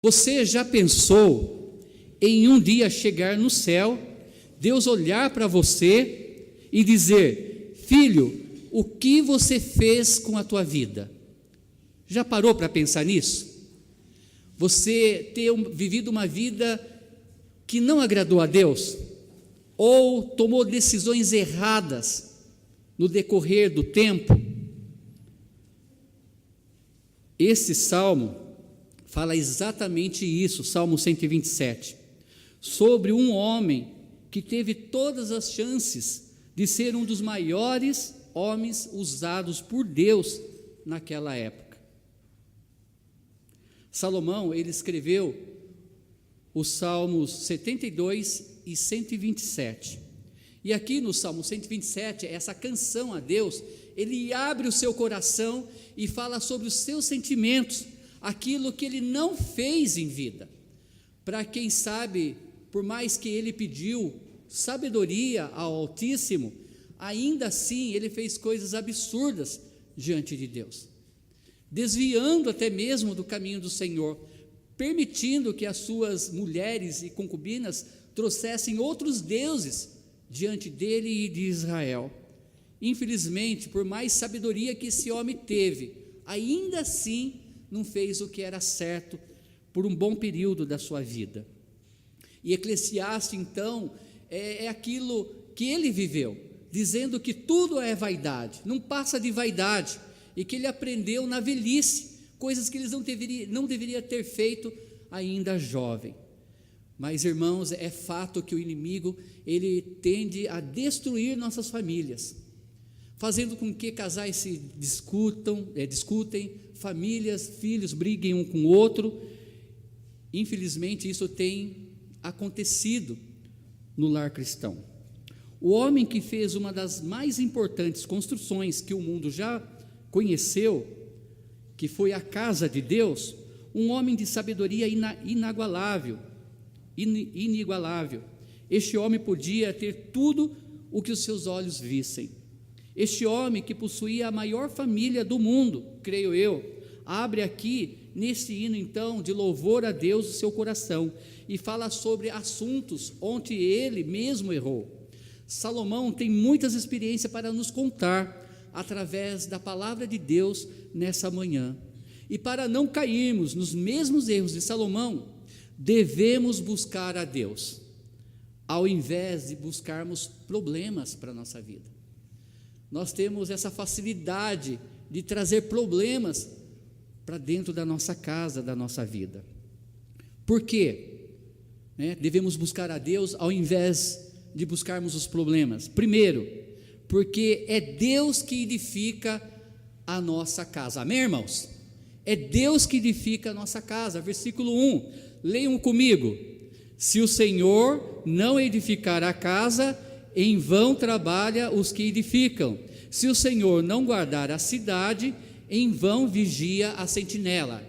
Você já pensou em um dia chegar no céu, Deus olhar para você e dizer: filho, o que você fez com a tua vida? Já parou para pensar nisso? Você ter vivido uma vida que não agradou a Deus, ou tomou decisões erradas no decorrer do tempo? Esse salmo fala exatamente isso, Salmo 127, sobre um homem que teve todas as chances de ser um dos maiores homens usados por Deus naquela época. Salomão, ele escreveu os Salmos 72 e 127. E aqui no Salmo 127, essa canção a Deus, ele abre o seu coração e fala sobre os seus sentimentos, aquilo que ele não fez em vida, para quem sabe, por mais que ele pediu sabedoria ao Altíssimo, ainda assim ele fez coisas absurdas diante de Deus, desviando até mesmo do caminho do Senhor, permitindo que as suas mulheres e concubinas trouxessem outros deuses diante dele e de Israel. Infelizmente, por mais sabedoria que esse homem teve, ainda assim não fez o que era certo por um bom período da sua vida. E Eclesiastes, então, é aquilo que ele viveu, dizendo que tudo é vaidade, não passa de vaidade, e que ele aprendeu na velhice, coisas que ele não deveria ter feito ainda jovem. Mas, irmãos, é fato que o inimigo, ele tende a destruir nossas famílias, fazendo com que casais se discutem, famílias, filhos briguem um com o outro. Infelizmente, isso tem acontecido no lar cristão. O homem que fez uma das mais importantes construções que o mundo já conheceu, que foi a casa de Deus, um homem de sabedoria inigualável. Este homem podia ter tudo o que os seus olhos vissem. Este homem que possuía a maior família do mundo, creio eu, abre aqui nesse hino então de louvor a Deus o seu coração e fala sobre assuntos onde ele mesmo errou. Salomão tem muitas experiências para nos contar através da palavra de Deus nessa manhã. E para não cairmos nos mesmos erros de Salomão, devemos buscar a Deus, ao invés de buscarmos problemas para a nossa vida. Nós temos essa facilidade de trazer problemas para dentro da nossa casa, da nossa vida. Por quê? Devemos buscar a Deus ao invés de buscarmos os problemas. Primeiro, porque é Deus que edifica a nossa casa. Amém, irmãos? É Deus que edifica a nossa casa. Versículo 1, leiam comigo: se o Senhor não edificar a casa, em vão trabalha os que edificam. Se o Senhor não guardar a cidade, em vão vigia a sentinela.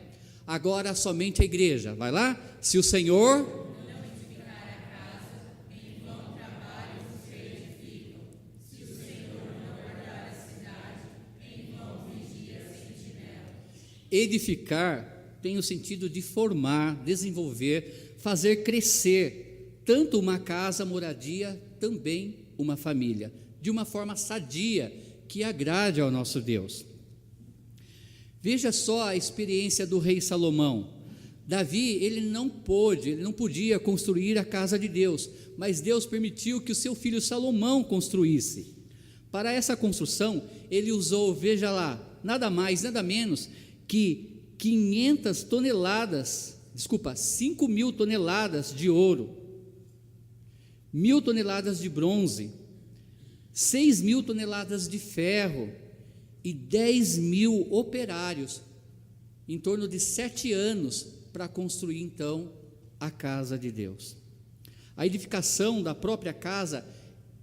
Agora somente a igreja, vai lá. Se o Senhor não edificar a casa, em vão trabalha os que edificam. Se o Senhor não guardar a cidade, em vão vigia a sentinela. Edificar tem o sentido de formar, desenvolver, fazer crescer, tanto uma casa, moradia, também uma família, de uma forma sadia, que agrade ao nosso Deus. Veja só a experiência do rei Salomão. Davi, ele não podia construir a casa de Deus, mas Deus permitiu que o seu filho Salomão construísse. Para essa construção, ele usou, veja lá, nada mais, nada menos que 5.000 toneladas de ouro, 1.000 toneladas de bronze, 6.000 toneladas de ferro e 10.000 operários, em torno de 7 anos, para construir então a casa de Deus. A edificação da própria casa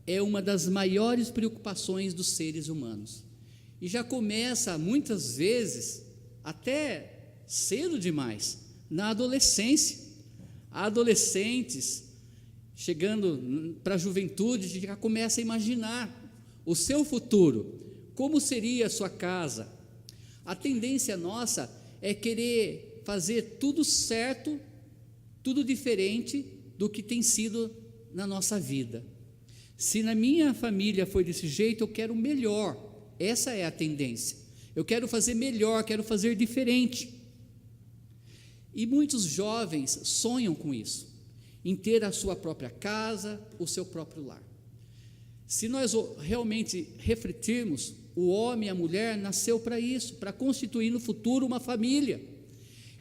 é uma das maiores preocupações dos seres humanos, e já começa muitas vezes, até cedo demais, na adolescência. Adolescentes chegando para a juventude, já começa a imaginar o seu futuro, como seria a sua casa. A tendência nossa é querer fazer tudo certo, tudo diferente do que tem sido na nossa vida. Se na minha família foi desse jeito, eu quero melhor. Essa é a tendência. Eu quero fazer melhor, quero fazer diferente. E muitos jovens sonham com isso, em ter a sua própria casa, o seu próprio lar. Se nós realmente refletirmos, o homem e a mulher nasceu para isso, para constituir no futuro uma família.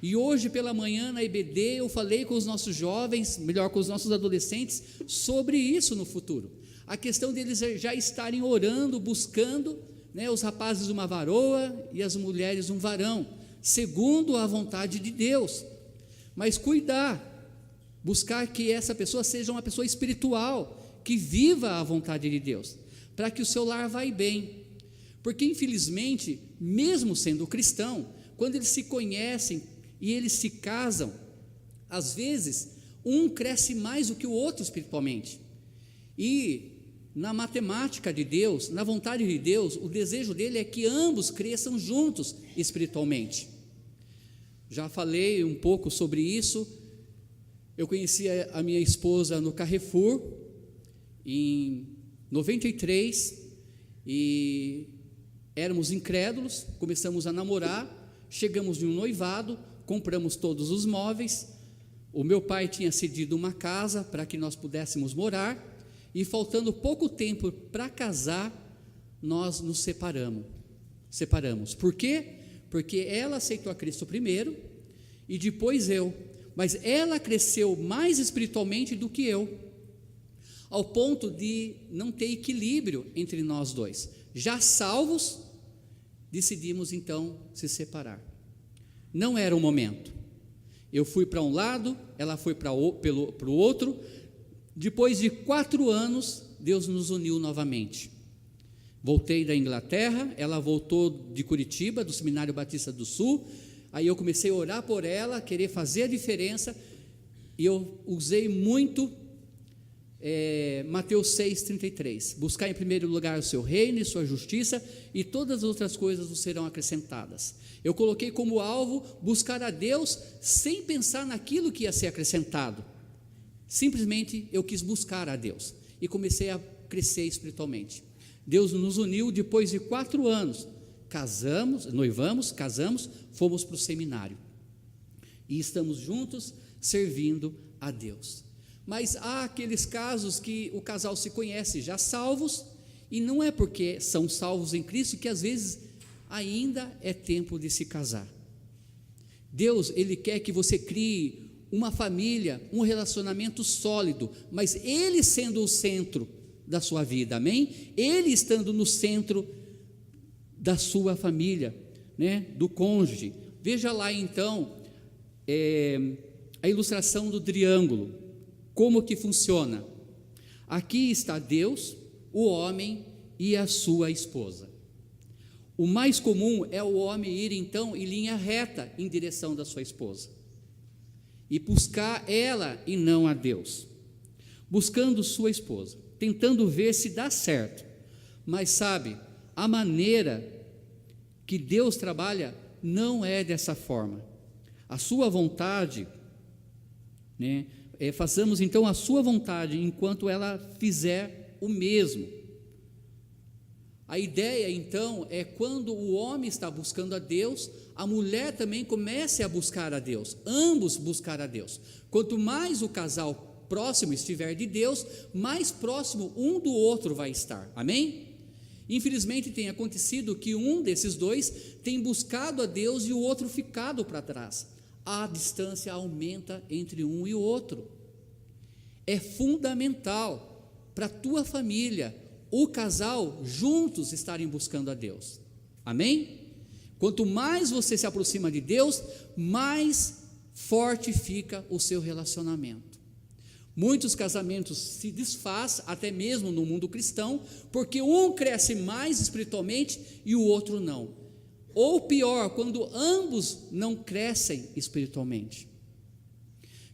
E hoje pela manhã na IBD eu falei com os nossos jovens, melhor, com os nossos adolescentes, sobre isso no futuro. A questão deles já estarem orando, buscando, né, os rapazes uma varoa e as mulheres um varão, segundo a vontade de Deus. Mas cuidar, buscar que essa pessoa seja uma pessoa espiritual, que viva a vontade de Deus, para que o seu lar vá bem. Porque infelizmente, mesmo sendo cristão, quando eles se conhecem e eles se casam, às vezes um cresce mais do que o outro espiritualmente. E na matemática de Deus, na vontade de Deus, o desejo dele é que ambos cresçam juntos espiritualmente. Já falei um pouco sobre isso. Eu conheci a minha esposa no Carrefour em 93 e éramos incrédulos, começamos a namorar, chegamos de um noivado, compramos todos os móveis. O meu pai tinha cedido uma casa para que nós pudéssemos morar e faltando pouco tempo para casar, nós nos separamos. Por quê? Porque ela aceitou a Cristo primeiro e depois eu, mas ela cresceu mais espiritualmente do que eu, ao ponto de não ter equilíbrio entre nós dois. Já salvos, decidimos então se separar. Não era o momento. Eu fui para um lado, ela foi para o outro. Depois de 4 anos, Deus nos uniu novamente. Voltei da Inglaterra, ela voltou de Curitiba, do Seminário Batista do Sul. Aí eu comecei a orar por ela, querer fazer a diferença, e eu usei muito Mateus 6,33, buscar em primeiro lugar o seu reino e sua justiça, e todas as outras coisas vos serão acrescentadas. Eu coloquei como alvo buscar a Deus, sem pensar naquilo que ia ser acrescentado. Simplesmente eu quis buscar a Deus, e comecei a crescer espiritualmente. Deus nos uniu depois de 4 anos, noivamos, casamos, fomos para o seminário, e estamos juntos, servindo a Deus. Mas há aqueles casos que o casal se conhece já salvos, e não é porque são salvos em Cristo que às vezes ainda é tempo de se casar. Deus, Ele quer que você crie uma família, um relacionamento sólido, mas Ele sendo o centro da sua vida, amém? Ele estando no centro da sua família, né? Do cônjuge. Veja lá então a ilustração do triângulo, como que funciona. Aqui está Deus, o homem e a sua esposa. O mais comum é o homem ir então em linha reta em direção da sua esposa e buscar ela e não a Deus, buscando sua esposa, tentando ver se dá certo. Mas sabe, a maneira que Deus trabalha não é dessa forma. A sua vontade, né? Façamos então a sua vontade enquanto ela fizer o mesmo. A ideia então é quando o homem está buscando a Deus, a mulher também comece a buscar a Deus, ambos buscar a Deus. Quanto mais o casal próximo estiver de Deus, mais próximo um do outro vai estar, amém? Infelizmente tem acontecido que um desses dois tem buscado a Deus e o outro ficado para trás. A distância aumenta entre um e o outro. É fundamental para a tua família, o casal, juntos estarem buscando a Deus, amém? Quanto mais você se aproxima de Deus, mais forte fica o seu relacionamento. Muitos casamentos se desfazem, até mesmo no mundo cristão, porque um cresce mais espiritualmente e o outro não. Ou pior, quando ambos não crescem espiritualmente.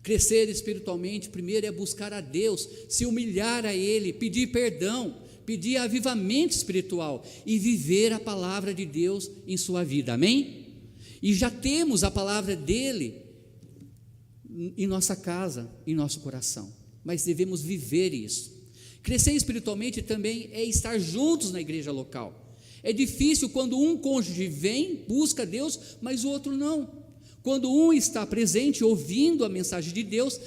Crescer espiritualmente, primeiro é buscar a Deus, se humilhar a Ele, pedir perdão, pedir avivamento espiritual e viver a palavra de Deus em sua vida, amém? e já temos a palavra dele em nossa casa, em nosso coração, mas devemos viver isso. Crescer espiritualmente também é estar juntos na igreja local. É difícil quando um cônjuge vem, busca Deus, mas o outro não. Quando um está presente, ouvindo a mensagem de Deus,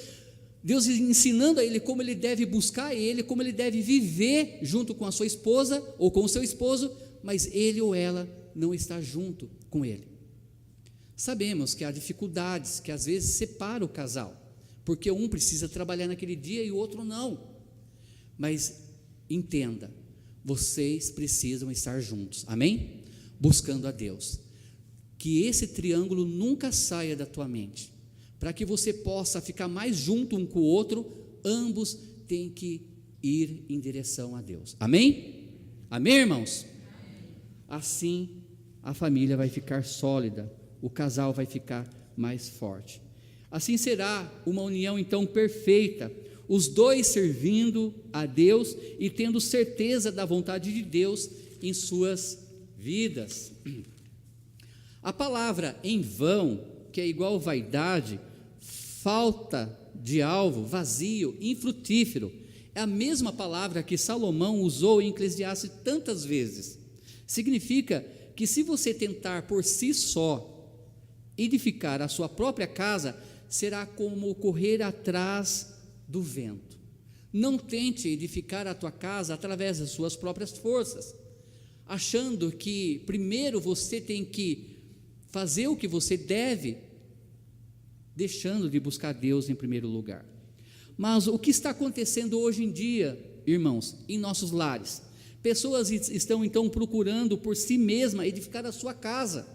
Deus ensinando a ele como ele deve buscar ele, como ele deve viver junto com a sua esposa ou com o seu esposo, mas ele ou ela não está junto com ele. Sabemos que há dificuldades que às vezes separam o casal, porque um precisa trabalhar naquele dia e o outro não. Mas entenda, vocês precisam estar juntos, amém? Buscando a Deus. Que esse triângulo nunca saia da tua mente, para que você possa ficar mais junto um com o outro, ambos têm que ir em direção a Deus, amém? Amém, irmãos? Assim a família vai ficar sólida, o casal vai ficar mais forte. Assim será uma união então perfeita, os dois servindo a Deus e tendo certeza da vontade de Deus em suas vidas. A palavra em vão, que é igual vaidade, falta de alvo, vazio, infrutífero, é a mesma palavra que Salomão usou em Eclesiastes tantas vezes. Significa que se você tentar por si só edificar a sua própria casa, será como correr atrás do vento. Não tente edificar a tua casa através das suas próprias forças, achando que primeiro você tem que fazer o que você deve, deixando de buscar Deus em primeiro lugar. Mas o que está acontecendo hoje em dia, irmãos, em nossos lares? Pessoas estão então procurando por si mesma edificar a sua casa.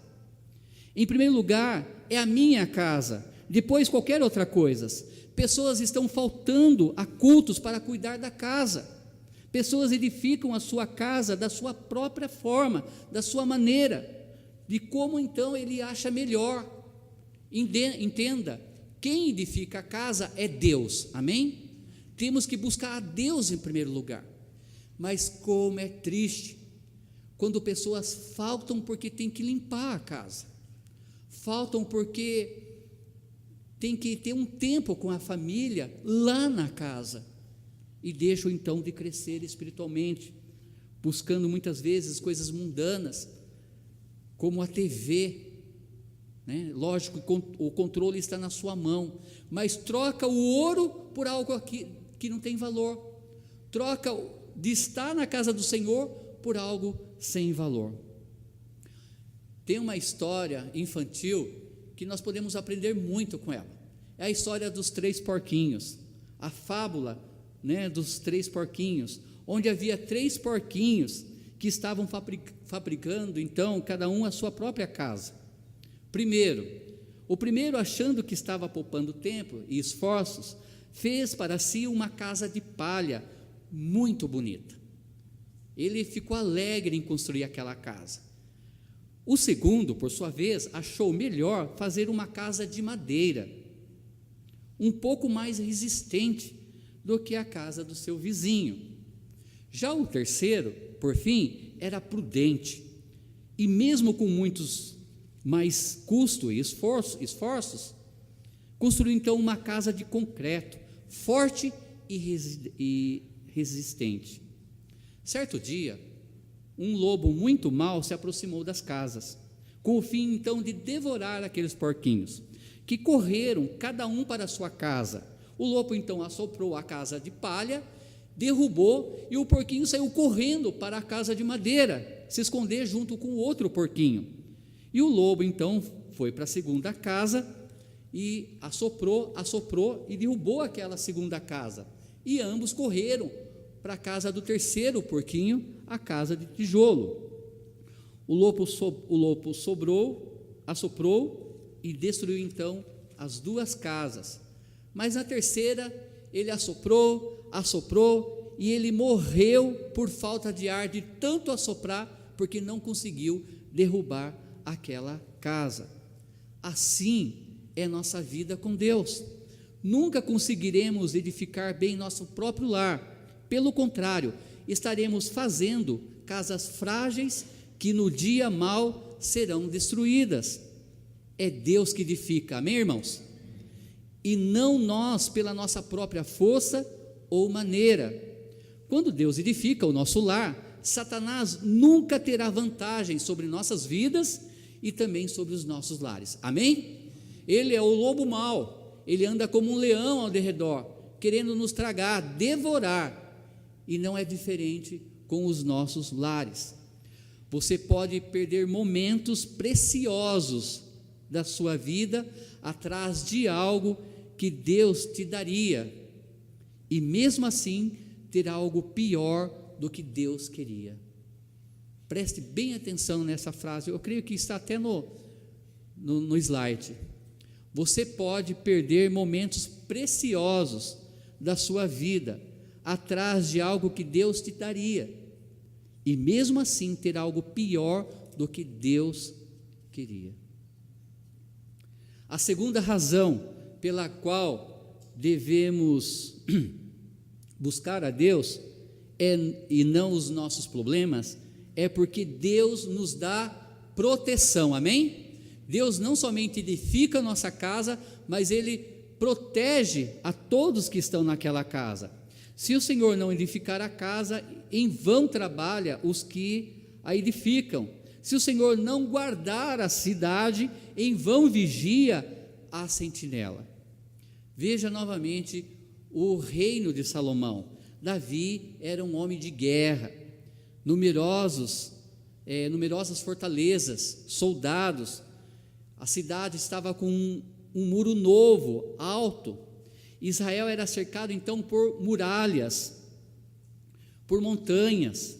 Em primeiro lugar, é a minha casa, depois qualquer outra coisa. Pessoas estão faltando a cultos para cuidar da casa. Pessoas edificam a sua casa da sua própria forma, da sua maneira, de como então ele acha melhor. Entenda, quem edifica a casa é Deus, amém? Temos que buscar a Deus em primeiro lugar. Mas como é triste quando pessoas faltam porque tem que limpar a casa, faltam porque tem que ter um tempo com a família lá na casa, e deixam então de crescer espiritualmente, buscando muitas vezes coisas mundanas, como a TV, né? Lógico, o controle está na sua mão, mas troca o ouro por algo que não tem valor, troca de estar na casa do Senhor por algo sem valor. Tem uma história infantil que nós podemos aprender muito com ela. É a história dos 3 porquinhos, a fábula, né, dos 3 porquinhos, onde havia 3 porquinhos que estavam fabricando então cada um a sua própria casa. O primeiro, achando que estava poupando tempo e esforços, fez para si uma casa de palha muito bonita. Ele ficou alegre em construir aquela casa. O segundo, por sua vez, achou melhor fazer uma casa de madeira, um pouco mais resistente do que a casa do seu vizinho. Já o terceiro, por fim, era prudente, e mesmo com muitos mais custo e esforços, construiu então uma casa de concreto, forte e resistente. Certo dia, um lobo muito mau se aproximou das casas, com o fim então de devorar aqueles porquinhos, que correram cada um para a sua casa. O lobo então assoprou a casa de palha, derrubou, e o porquinho saiu correndo para a casa de madeira, se esconder junto com o outro porquinho. E o lobo então foi para a segunda casa e assoprou e derrubou aquela segunda casa, e ambos correram para a casa do terceiro porquinho, a casa de tijolo. O lobo assoprou e destruiu então as 2 casas, mas na terceira ele assoprou e ele morreu por falta de ar, de tanto assoprar, porque não conseguiu derrubar aquela casa. Assim é nossa vida com Deus. Nunca conseguiremos edificar bem nosso próprio lar. Pelo contrário, estaremos fazendo casas frágeis que no dia mau serão destruídas. É Deus que edifica, amém, irmãos? E não nós pela nossa própria força ou maneira. Quando Deus edifica o nosso lar, Satanás nunca terá vantagem sobre nossas vidas e também sobre os nossos lares, amém? Ele é o lobo mau, ele anda como um leão ao derredor, querendo nos tragar, devorar, e não é diferente com os nossos lares. Você pode perder momentos preciosos da sua vida atrás de algo que Deus te daria, e mesmo assim ter algo pior do que Deus queria. Preste bem atenção nessa frase, eu creio que está até no slide. Você pode perder momentos preciosos da sua vida atrás de algo que Deus te daria, e mesmo assim ter algo pior do que Deus queria. A segunda razão pela qual devemos buscar a Deus e não os nossos problemas é porque Deus nos dá proteção, amém? Deus não somente edifica a nossa casa, mas Ele protege a todos que estão naquela casa. Se o Senhor não edificar a casa, em vão trabalha os que a edificam. Se o Senhor não guardar a cidade, em vão vigia a sentinela. Veja novamente o reino de Salomão. Davi era um homem de guerra, numerosas fortalezas, soldados. A cidade estava com um muro novo, alto. Israel era cercado então por muralhas, por montanhas.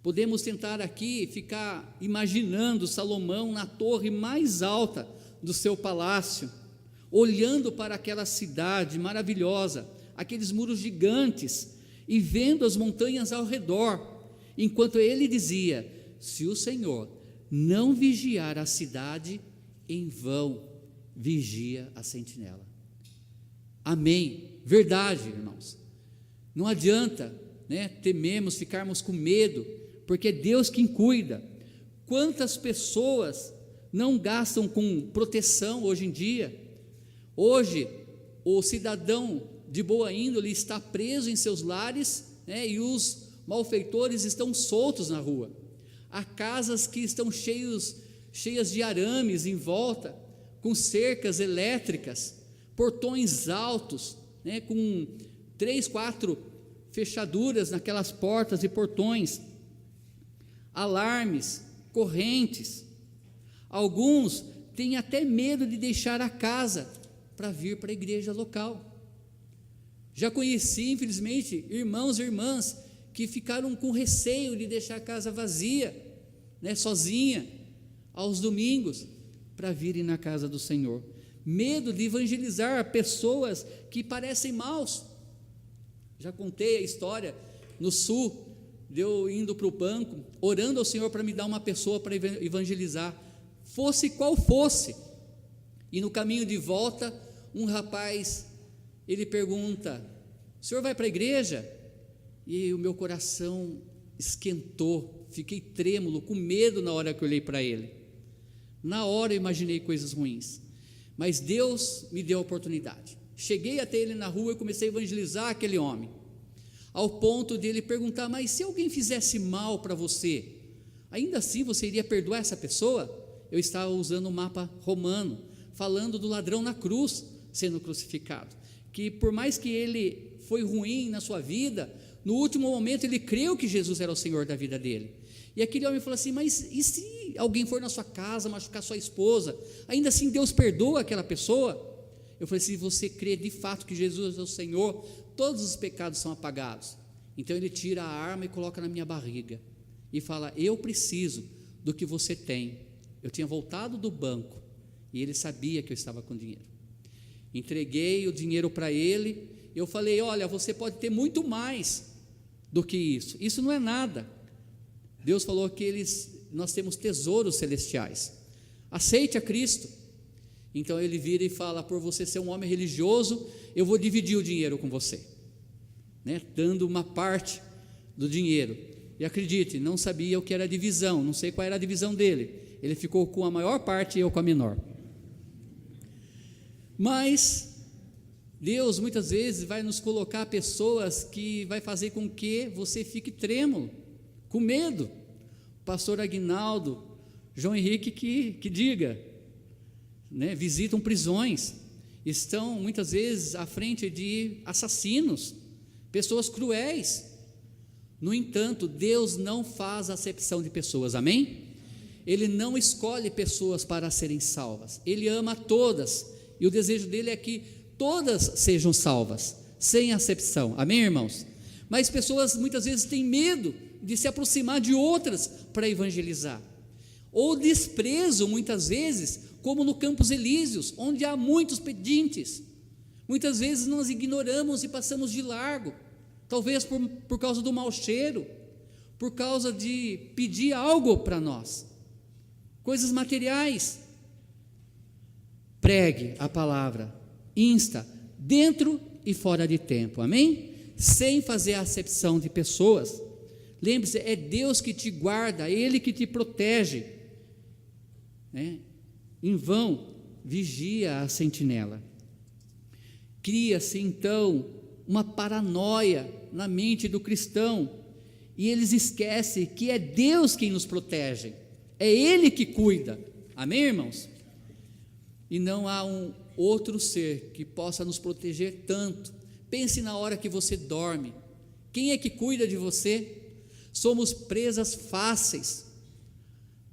Podemos tentar aqui ficar imaginando Salomão na torre mais alta do seu palácio, olhando para aquela cidade maravilhosa, aqueles muros gigantes, e vendo as montanhas ao redor, enquanto ele dizia: se o Senhor não vigiar a cidade, em vão vigia a sentinela. Amém, verdade, irmãos. Não adianta, tememos, ficarmos com medo, porque é Deus quem cuida. Quantas pessoas não gastam com proteção hoje em dia? Hoje, o cidadão de boa índole está preso em seus lares, e os malfeitores estão soltos na rua. Há casas que estão cheias de arames em volta, com cercas elétricas, portões altos, com 3, 4 fechaduras naquelas portas e portões, alarmes, correntes. Alguns têm até medo de deixar a casa para vir para a igreja local. Já conheci, infelizmente, irmãos e irmãs que ficaram com receio de deixar a casa vazia, sozinha, aos domingos, para virem na casa do Senhor. Medo de evangelizar pessoas que parecem maus. Já contei a história no sul, de eu indo para o banco, orando ao Senhor para me dar uma pessoa para evangelizar, fosse qual fosse. E no caminho de volta, um rapaz, ele pergunta: o senhor vai para a igreja? E o meu coração esquentou, fiquei trêmulo, com medo na hora que eu olhei para ele. Na hora eu imaginei coisas ruins, mas Deus me deu a oportunidade. Cheguei até ele na rua e comecei a evangelizar aquele homem, ao ponto de ele perguntar: mas se alguém fizesse mal para você, ainda assim você iria perdoar essa pessoa? Eu estava usando o mapa romano, falando do ladrão na cruz, sendo crucificado, que por mais que ele foi ruim na sua vida, no último momento ele creu que Jesus era o Senhor da vida dele. E aquele homem falou assim: mas e se alguém for na sua casa machucar sua esposa, ainda assim Deus perdoa aquela pessoa? Eu falei: se você crê de fato que Jesus é o Senhor, todos os pecados são apagados. Então ele tira a arma e coloca na minha barriga e fala: eu preciso do que você tem. Eu tinha voltado do banco e ele sabia que eu estava com dinheiro. Entreguei o dinheiro para ele. Eu falei: olha, você pode ter muito mais do que isso, isso não é nada. Deus falou que nós temos tesouros celestiais, aceite a Cristo. Então ele vira e fala: por você ser um homem religioso, eu vou dividir o dinheiro com você, dando uma parte do dinheiro. E acredite, não sabia o que era a divisão, não sei qual era a divisão dele, ele ficou com a maior parte e eu com a menor. Mas Deus muitas vezes vai nos colocar pessoas que vai fazer com que você fique trêmulo, com medo. O pastor Aguinaldo, João Henrique que diga, né, visitam prisões, estão muitas vezes à frente de assassinos, pessoas cruéis. No entanto, Deus não faz acepção de pessoas, amém? Ele não escolhe pessoas para serem salvas, Ele ama todas, e o desejo dele é que todas sejam salvas, sem acepção, amém, irmãos? Mas pessoas muitas vezes têm medo de se aproximar de outras para evangelizar, ou desprezo muitas vezes, como no Campos Elíseos, onde há muitos pedintes. Muitas vezes nós ignoramos e passamos de largo, talvez por causa do mau cheiro, por causa de pedir algo para nós, coisas materiais. Pregue a palavra, insta, dentro e fora de tempo, amém? Sem fazer acepção de pessoas. Lembre-se, é Deus que te guarda, Ele que te protege, né? Em vão vigia a sentinela. Cria-se então uma paranoia na mente do cristão, e eles esquecem que é Deus quem nos protege, é Ele que cuida, amém, irmãos? E não há um outro ser que possa nos proteger tanto. Pense na hora que você dorme, quem é que cuida de você? Somos presas fáceis,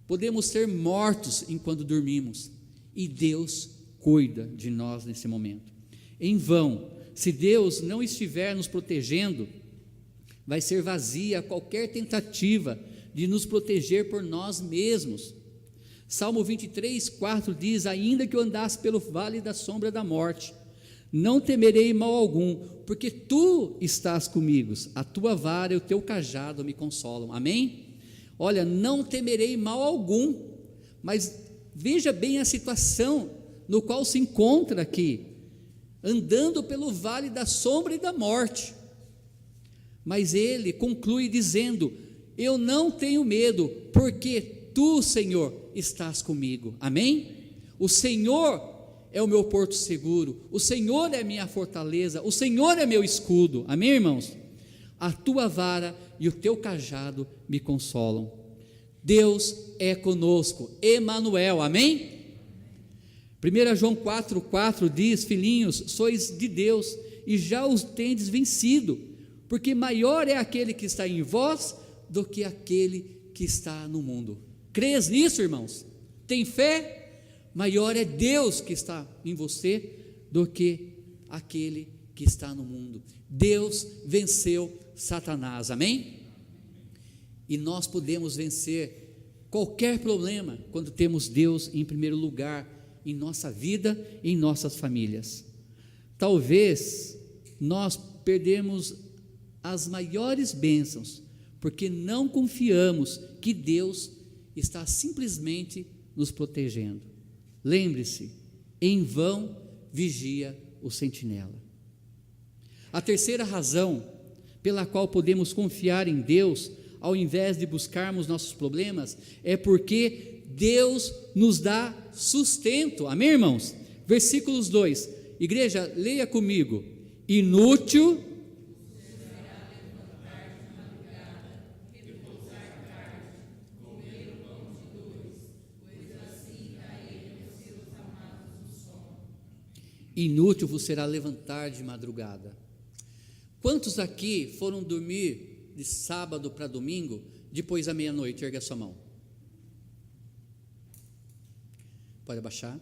podemos ser mortos enquanto dormimos, e Deus cuida de nós nesse momento. Em vão, se Deus não estiver nos protegendo, vai ser vazia qualquer tentativa de nos proteger por nós mesmos. Salmo 23, 4 diz: ainda que eu andasse pelo vale da sombra da morte, não temerei mal algum, porque tu estás comigo, a tua vara e o teu cajado me consolam, amém? Olha, não temerei mal algum, mas veja bem a situação no qual se encontra aqui, andando pelo vale da sombra e da morte, mas ele conclui dizendo: eu não tenho medo, porque tu, Senhor, estás comigo, amém? O Senhor é o meu porto seguro, o Senhor é minha fortaleza, o Senhor é meu escudo, amém, irmãos? A tua vara e o teu cajado me consolam. Deus é conosco, Emanuel, amém? 1 João 4,4 diz: filhinhos, sois de Deus e já os tendes vencido, porque maior é aquele que está em vós do que aquele que está no mundo. Crês nisso, irmãos? Tem fé? Maior é Deus que está em você do que aquele que está no mundo. Deus venceu Satanás, amém? E nós podemos vencer qualquer problema quando temos Deus em primeiro lugar em nossa vida e em nossas famílias. Talvez nós perdemos as maiores bênçãos porque não confiamos que Deus está simplesmente nos protegendo. Lembre-se, em vão vigia o sentinela. A terceira razão pela qual podemos confiar em Deus, ao invés de buscarmos nossos problemas, é porque Deus nos dá sustento, amém, irmãos? Versículos 2, igreja, leia comigo: inútil inútil vos será levantar de madrugada. Quantos aqui foram dormir de sábado para domingo depois da meia-noite? Erga a sua mão. Pode abaixar.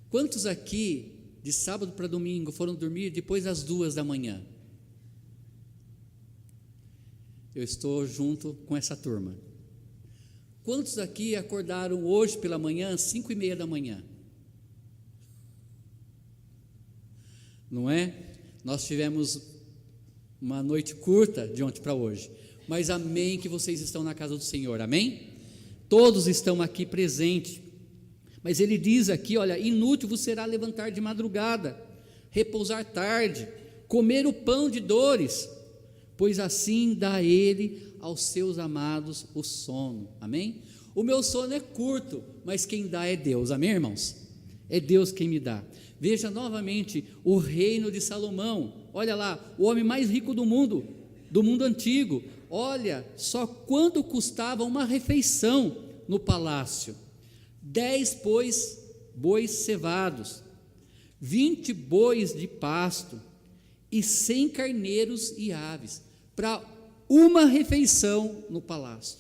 Quantos aqui de sábado para domingo foram dormir depois das 2 da manhã? Eu estou junto com essa turma. Quantos aqui acordaram hoje pela manhã às 5:30 da manhã? Não é? Nós tivemos uma noite curta de ontem para hoje, mas amém que vocês estão na casa do Senhor, amém? Todos estão aqui presentes, mas ele diz aqui, olha, inútil vos será levantar de madrugada, repousar tarde, comer o pão de dores, pois assim dá ele aos seus amados o sono, amém? O meu sono é curto, mas quem dá é Deus, amém, irmãos? é Deus quem me dá. Veja novamente o reino de Salomão, olha lá, o homem mais rico do mundo antigo, olha só quanto custava uma refeição no palácio: 10 bois cevados, 20 bois de pasto e 100 carneiros e aves, para uma refeição no palácio.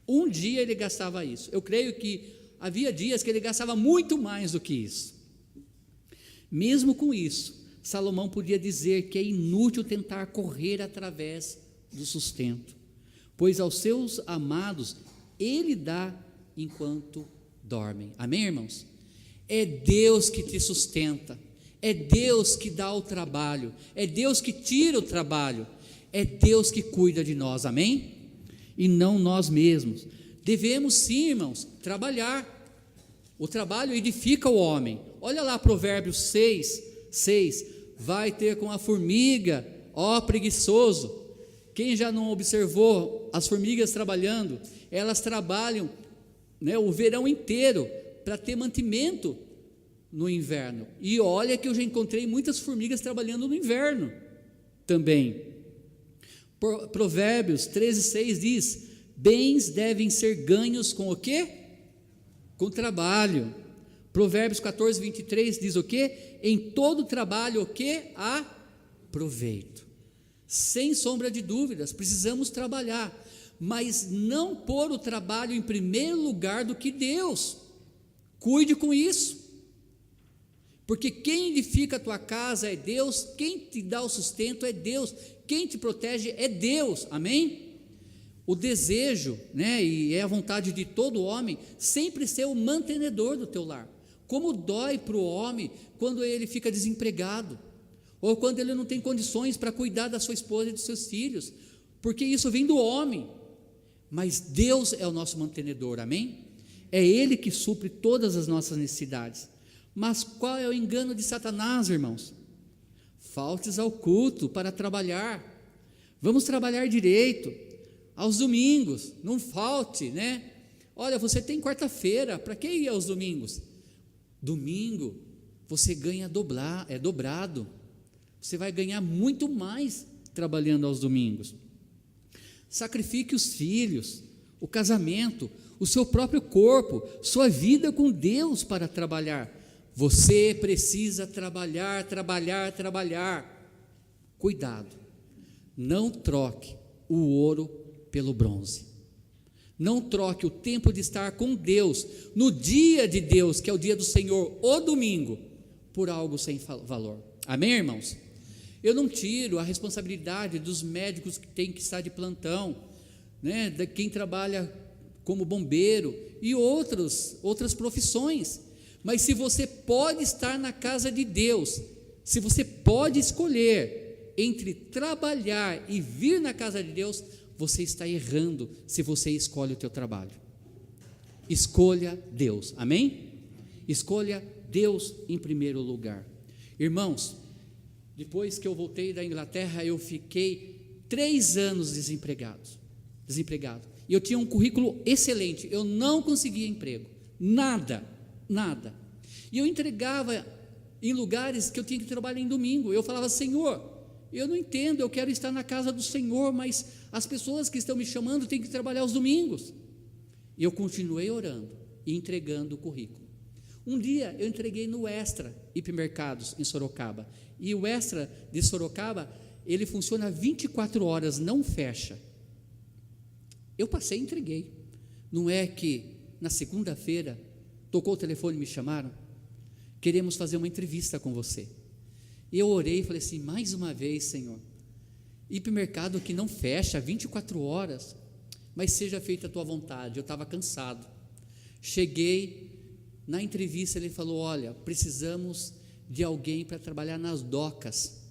Um dia ele gastava isso. Eu creio que havia dias que ele gastava muito mais do que isso. Mesmo com isso, Salomão podia dizer que é inútil tentar correr através do sustento, pois aos seus amados ele dá enquanto dormem. Amém, irmãos? É Deus que te sustenta, é Deus que dá o trabalho, é Deus que tira o trabalho, é Deus que cuida de nós, amém? E não nós mesmos. Devemos sim, irmãos, trabalhar. O trabalho edifica o homem. Olha lá Provérbios 6, vai ter com a formiga, ó preguiçoso. Quem já não observou as formigas trabalhando? Elas trabalham, né, o verão inteiro para ter mantimento no inverno. E olha que eu já encontrei muitas formigas trabalhando no inverno também. Provérbios 13:6 diz: bens devem ser ganhos com o quê? Com trabalho. Provérbios 14:23 diz o quê? Em todo trabalho o quê? Há proveito. Sem sombra de dúvidas, precisamos trabalhar, mas não pôr o trabalho em primeiro lugar do que Deus. Cuide com isso, porque quem edifica a tua casa é Deus, quem te dá o sustento é Deus, quem te protege é Deus, amém? O desejo, né, e é a vontade de todo homem, sempre ser o mantenedor do teu lar. Como dói para o homem quando ele fica desempregado, ou quando ele não tem condições para cuidar da sua esposa e dos seus filhos, porque isso vem do homem, mas Deus é o nosso mantenedor, amém? É Ele que supre todas as nossas necessidades. Mas qual é o engano de Satanás, irmãos? Faltes ao culto para trabalhar. Vamos trabalhar direito, aos domingos, não falte, né? Olha, você tem quarta-feira, para que ir aos domingos? Domingo, você ganha dobrado, você vai ganhar muito mais trabalhando aos domingos. Sacrifique os filhos, o casamento, o seu próprio corpo, sua vida com Deus para trabalhar. Você precisa trabalhar. Cuidado, não troque o ouro pelo bronze. Não troque o tempo de estar com Deus, no dia de Deus, que é o dia do Senhor, o domingo, por algo sem valor. Amém, irmãos? Eu não tiro a responsabilidade dos médicos que têm que estar de plantão, né, de quem trabalha como bombeiro e outras profissões. Mas se você pode estar na casa de Deus, se você pode escolher entre trabalhar e vir na casa de Deus, você está errando se você escolhe o teu trabalho. Escolha Deus, amém? Escolha Deus em primeiro lugar. Irmãos, depois que eu voltei da Inglaterra, eu fiquei 3 anos desempregado. E eu tinha um currículo excelente, eu não conseguia emprego, nada. E eu entregava em lugares que eu tinha que trabalhar em domingo. Eu falava: Senhor, eu não entendo, eu quero estar na casa do Senhor, mas as pessoas que estão me chamando têm que trabalhar aos domingos. E eu continuei orando e entregando o currículo. Um dia eu entreguei no Extra Hipermercados em Sorocaba, e o Extra de Sorocaba, ele funciona 24 horas, não fecha. Eu passei e entreguei. Não é que na segunda-feira tocou o telefone e me chamaram: queremos fazer uma entrevista com você. E eu orei e falei assim: mais uma vez, Senhor, hipermercado que não fecha 24 horas, mas seja feita a tua vontade. Eu estava cansado. Cheguei na entrevista, ele falou: olha, precisamos de alguém para trabalhar nas docas,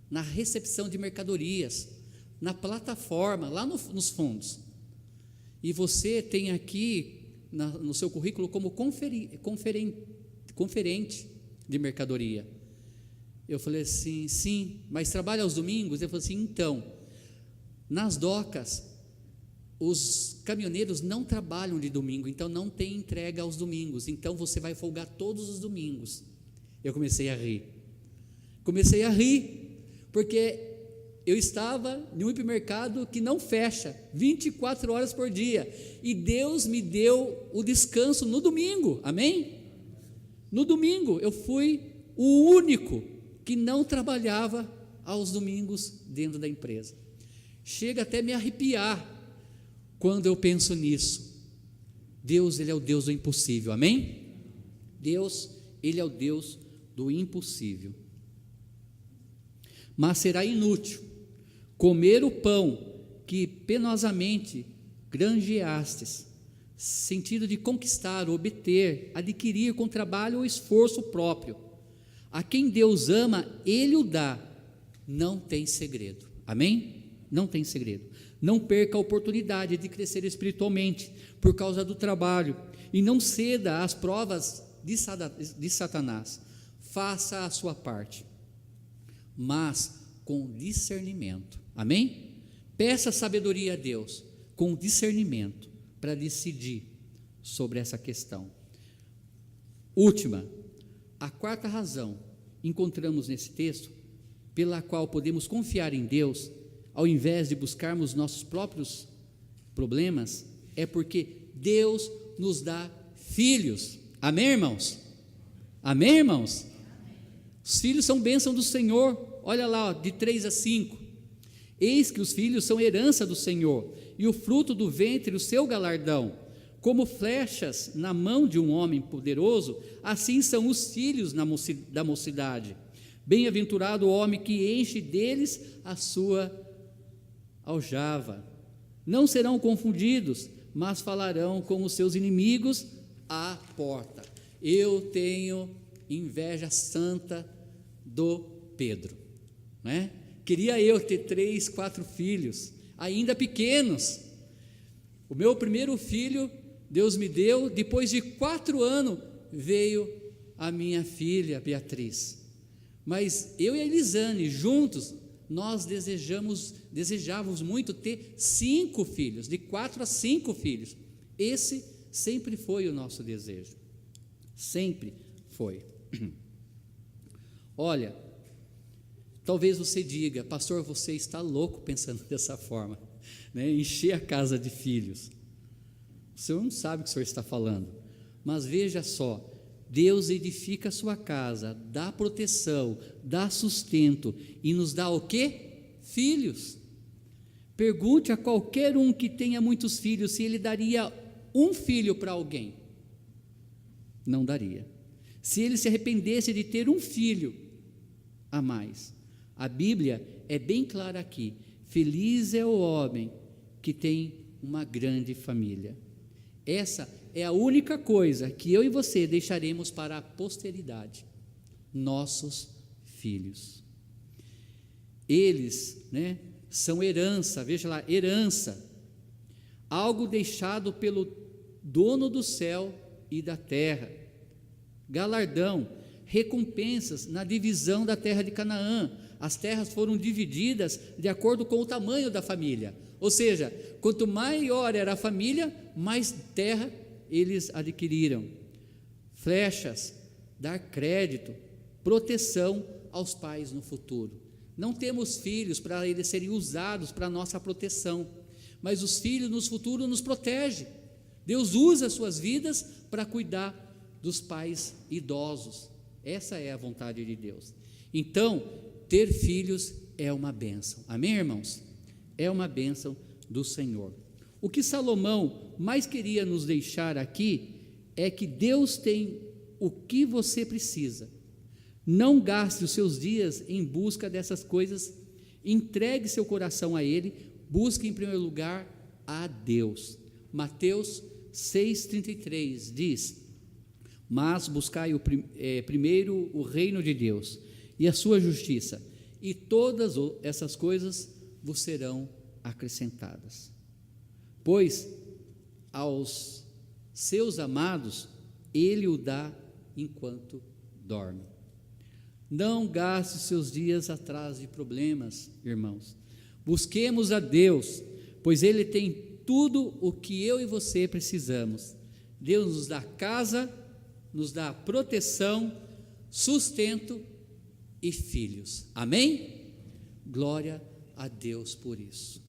na recepção de mercadorias, na plataforma, lá nos fundos. E você tem aqui no seu currículo como conferente de mercadoria. Eu falei assim: sim, mas trabalha aos domingos? Ele falou assim: então, nas docas os caminhoneiros não trabalham de domingo, então não tem entrega aos domingos, então você vai folgar todos os domingos. Eu comecei a rir, porque eu estava em um hipermercado que não fecha, 24 horas por dia, e Deus me deu o descanso no domingo, amém? No domingo, eu fui o único que não trabalhava aos domingos dentro da empresa. Chega até me arrepiar quando eu penso nisso. Deus, Ele é o Deus do impossível, amém? Deus, Ele é o Deus do impossível. Mas será inútil comer o pão que penosamente granjeastes, sentido de conquistar, obter, adquirir com trabalho ou esforço próprio. A quem Deus ama, Ele o dá. Não tem segredo, amém? Não tem segredo. Não perca a oportunidade de crescer espiritualmente por causa do trabalho e não ceda às provas de Satanás. Faça a sua parte, mas com discernimento, amém? Peça sabedoria a Deus com discernimento para decidir sobre essa questão. Última, a quarta razão encontramos nesse texto pela qual podemos confiar em Deus ao invés de buscarmos nossos próprios problemas, é porque Deus nos dá filhos, amém, irmãos? Amém, irmãos? Os filhos são bênção do Senhor. Olha lá, de 3 a 5, eis que os filhos são herança do Senhor, e o fruto do ventre o seu galardão, como flechas na mão de um homem poderoso, assim são os filhos da mocidade. Bem-aventurado o homem que enche deles a sua aljava. Não serão confundidos, mas falarão com os seus inimigos à porta. Eu tenho inveja santa do Pedro, né? Queria eu ter 3, 4 filhos, ainda pequenos. O meu primeiro filho, Deus me deu, depois de 4 anos, veio a minha filha, Beatriz. Mas eu e a Elisane, juntos, nós desejávamos muito ter 5 filhos, de 4 a 5 filhos. Esse sempre foi o nosso desejo, sempre foi. Olha, talvez você diga, pastor, você está louco pensando dessa forma, né? Encher a casa de filhos. O senhor não sabe o que o senhor está falando, mas veja só, Deus edifica a sua casa, dá proteção, dá sustento e nos dá o quê? Filhos. Pergunte a qualquer um que tenha muitos filhos se ele daria um filho para alguém. Não daria. Se ele se arrependesse de ter um filho a mais. A Bíblia é bem clara aqui: feliz é o homem que tem uma grande família. Essa é a única coisa que eu e você deixaremos para a posteridade, nossos filhos. Eles, né, são herança, veja lá, herança, algo deixado pelo dono do céu e da terra, galardão, recompensas na divisão da terra de Canaã. As terras foram divididas de acordo com o tamanho da família, ou seja, quanto maior era a família, mais terra eles adquiriram. Flechas, dar crédito, proteção aos pais no futuro. Não temos filhos para eles serem usados para a nossa proteção, mas os filhos no futuro nos protegem. Deus usa as suas vidas para cuidar dos pais idosos. Essa é a vontade de Deus. Então, ter filhos é uma bênção, amém, irmãos? É uma bênção do Senhor. O que Salomão mais queria nos deixar aqui é que Deus tem o que você precisa. Não gaste os seus dias em busca dessas coisas, entregue seu coração a Ele, busque em primeiro lugar a Deus. Mateus 6,33 diz: mas buscai primeiro o reino de Deus e a sua justiça, e todas essas coisas vos serão acrescentadas. Pois aos seus amados Ele o dá enquanto dorme. Não gaste seus dias atrás de problemas, irmãos. Busquemos a Deus, pois Ele tem tudo o que eu e você precisamos. Deus nos dá casa, nos dá proteção, sustento e filhos. Amém? Glória a Deus por isso.